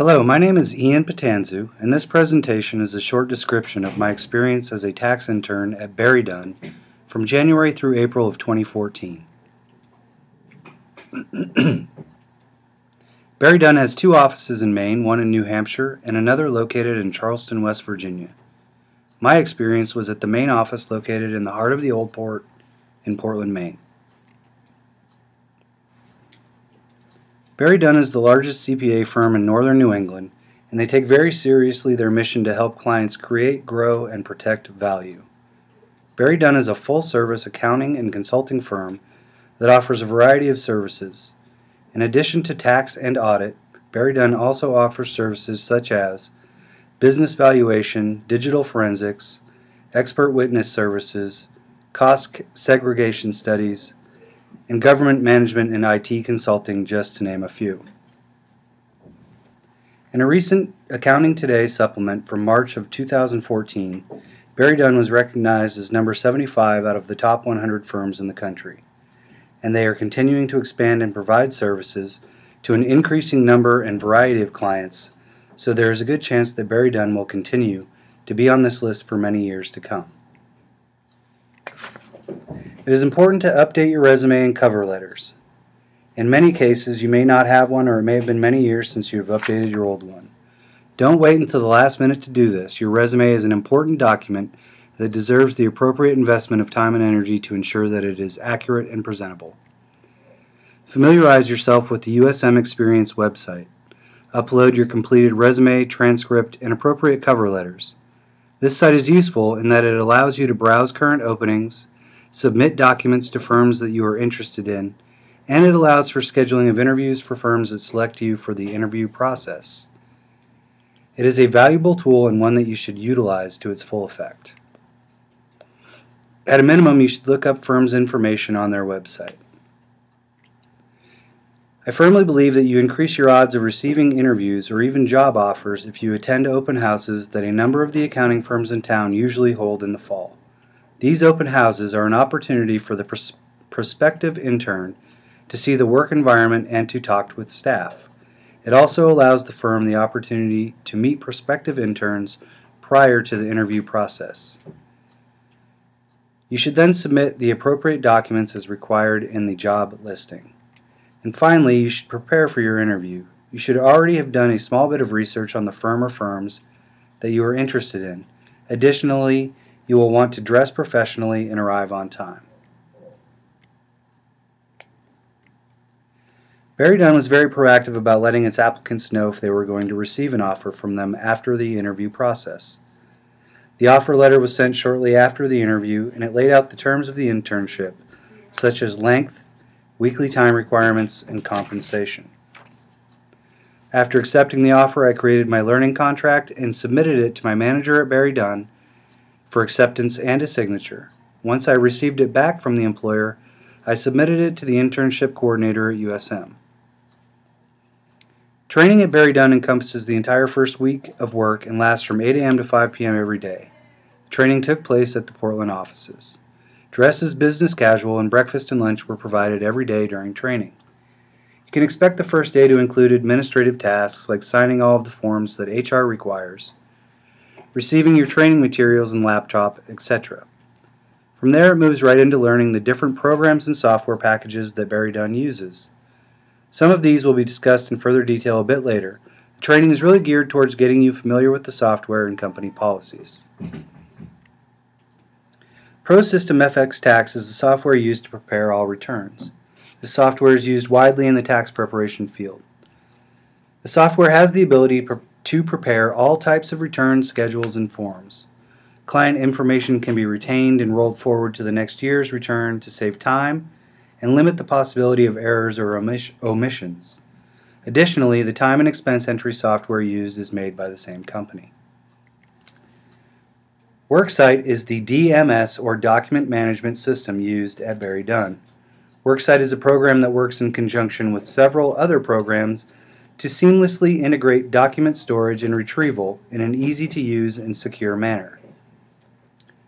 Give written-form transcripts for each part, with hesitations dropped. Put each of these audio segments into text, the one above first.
Hello, my name is Ian Putansu, and this presentation is a short description of my experience as a tax intern at Dunn from January through April of 2014. Dunn has two offices in Maine, one in New Hampshire and another located in Charleston, West Virginia. My experience was at the main office located in the heart of the Old Port in Portland, Maine. Dunn is the largest CPA firm in northern New England, and they take very seriously their mission to help clients create, grow, and protect value. Dunn is a full-service accounting and consulting firm that offers a variety of services. In addition to tax and audit, Dunn also offers services such as business valuation, digital forensics, expert witness services, cost segregation studies, and government management and IT consulting, just to name a few. In a recent Accounting Today supplement from March of 2014, Dunn was recognized as number 75 out of the top 100 firms in the country, and they are continuing to expand and provide services to an increasing number and variety of clients, so there is a good chance that Dunn will continue to be on this list for many years to come. It is important to update your resume and cover letters. In many cases, you may not have one, or it may have been many years since you have updated your old one. Don't wait until the last minute to do this. Your resume is an important document that deserves the appropriate investment of time and energy to ensure that it is accurate and presentable. Familiarize yourself with the USM Experience website. Upload your completed resume, transcript, and appropriate cover letters. This site is useful in that it allows you to browse current openings, submit documents to firms that you are interested in, and it allows for scheduling of interviews for firms that select you for the interview process. It is a valuable tool and one that you should utilize to its full effect. At a minimum, you should look up firms' information on their website. I firmly believe that you increase your odds of receiving interviews or even job offers if you attend open houses that a number of the accounting firms in town usually hold in the fall. These open houses are an opportunity for the prospective intern to see the work environment and to talk with staff. It also allows the firm the opportunity to meet prospective interns prior to the interview process. You should then submit the appropriate documents as required in the job listing. And finally, you should prepare for your interview. You should already have done a small bit of research on the firm or firms that you are interested in. Additionally, you will want to dress professionally and arrive on time. Dunn was very proactive about letting its applicants know if they were going to receive an offer from them after the interview process. The offer letter was sent shortly after the interview, and it laid out the terms of the internship, such as length, weekly time requirements, and compensation. After accepting the offer, I created my learning contract and submitted it to my manager at Dunn for acceptance and a signature. Once I received it back from the employer, I submitted it to the internship coordinator at USM. Training at Dunn encompasses the entire first week of work and lasts from 8 a.m. to 5 p.m. every day. The training took place at the Portland offices. Dress is business casual, and breakfast and lunch were provided every day during training. You can expect the first day to include administrative tasks like signing all of the forms that HR requires, receiving your training materials and laptop, etc. From there, it moves right into learning the different programs and software packages that Dunn uses. Some of these will be discussed in further detail a bit later. The training is really geared towards getting you familiar with the software and company policies. ProSystem FX Tax is the software used to prepare all returns. This software is used widely in the tax preparation field. The software has the ability to prepare all types of returns, schedules, and forms. Client information can be retained and rolled forward to the next year's return to save time and limit the possibility of errors or omissions. Additionally, the time and expense entry software used is made by the same company. Worksite is the DMS or document management system used at Dunn. Worksite is a program that works in conjunction with several other programs to seamlessly integrate document storage and retrieval in an easy-to-use and secure manner.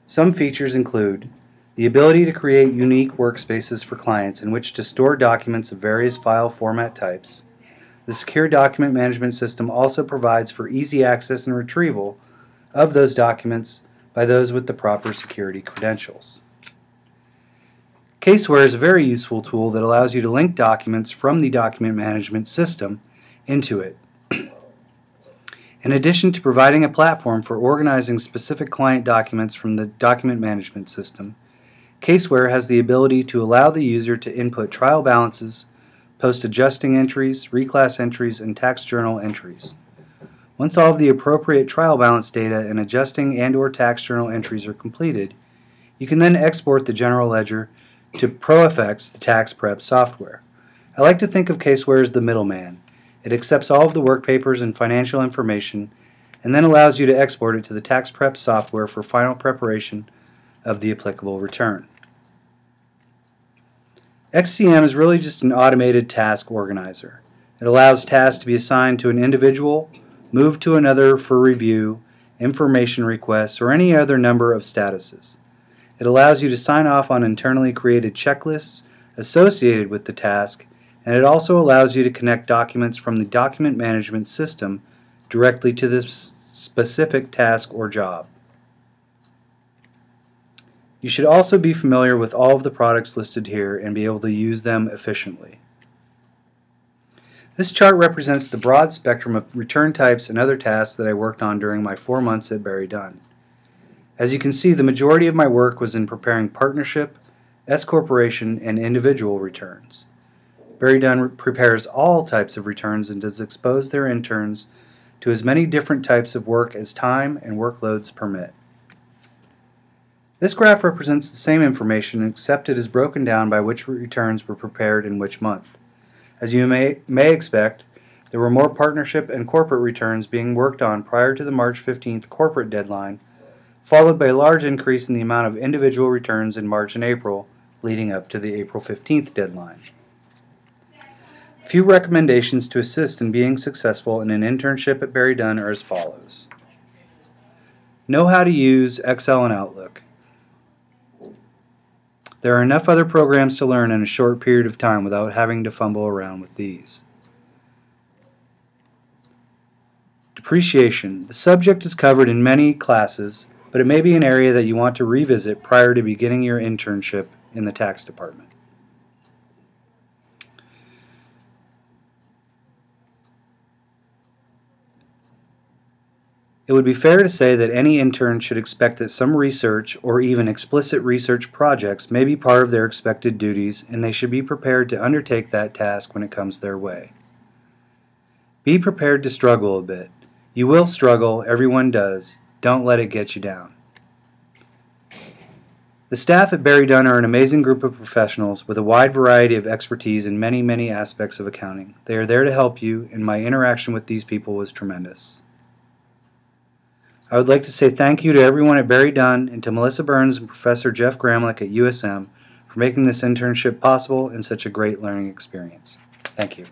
Some features include the ability to create unique workspaces for clients in which to store documents of various file format types, The secure document management system also provides for easy access and retrieval of those documents by those with the proper security credentials. Caseware is a very useful tool that allows you to link documents from the document management system into it. In addition to providing a platform for organizing specific client documents from the document management system, Caseware has the ability to allow the user to input trial balances, post adjusting entries, reclass entries, and tax journal entries. Once all of the appropriate trial balance data and adjusting and/or tax journal entries are completed, you can then export the general ledger to ProFX, the tax prep software. I like to think of Caseware as the middleman. It accepts all of the work papers and financial information and then allows you to export it to the tax prep software for final preparation of the applicable return. XCM is really just an automated task organizer. It allows tasks to be assigned to an individual, moved to another for review, information requests, or any other number of statuses. It allows you to sign off on internally created checklists associated with the task, and it also allows you to connect documents from the document management system directly to the specific task or job. You should also be familiar with all of the products listed here and be able to use them efficiently. This chart represents the broad spectrum of return types and other tasks that I worked on during my 4 months at Dunn. As you can see, the majority of my work was in preparing partnership, S-corporation, and individual returns. Dunn prepares all types of returns and does expose their interns to as many different types of work as time and workloads permit. This graph represents the same information except it is broken down by which returns were prepared in which month. As you may expect, there were more partnership and corporate returns being worked on prior to the March 15th corporate deadline, followed by a large increase in the amount of individual returns in March and April leading up to the April 15th deadline. A few recommendations to assist in being successful in an internship at Dunn are as follows. Know how to use Excel and Outlook. There are enough other programs to learn in a short period of time without having to fumble around with these. Depreciation. The subject is covered in many classes, but it may be an area that you want to revisit prior to beginning your internship in the tax department. It would be fair to say that any intern should expect that some research or even explicit research projects may be part of their expected duties, and they should be prepared to undertake that task when it comes their way. Be prepared to struggle a bit. You will struggle, everyone does. Don't let it get you down. The staff at Dunn are an amazing group of professionals with a wide variety of expertise in many, many aspects of accounting. They are there to help you, and my interaction with these people was tremendous. I would like to say thank you to everyone at Dunn and to Melissa Burns and Professor Jeff Gramlich at USM for making this internship possible and such a great learning experience. Thank you.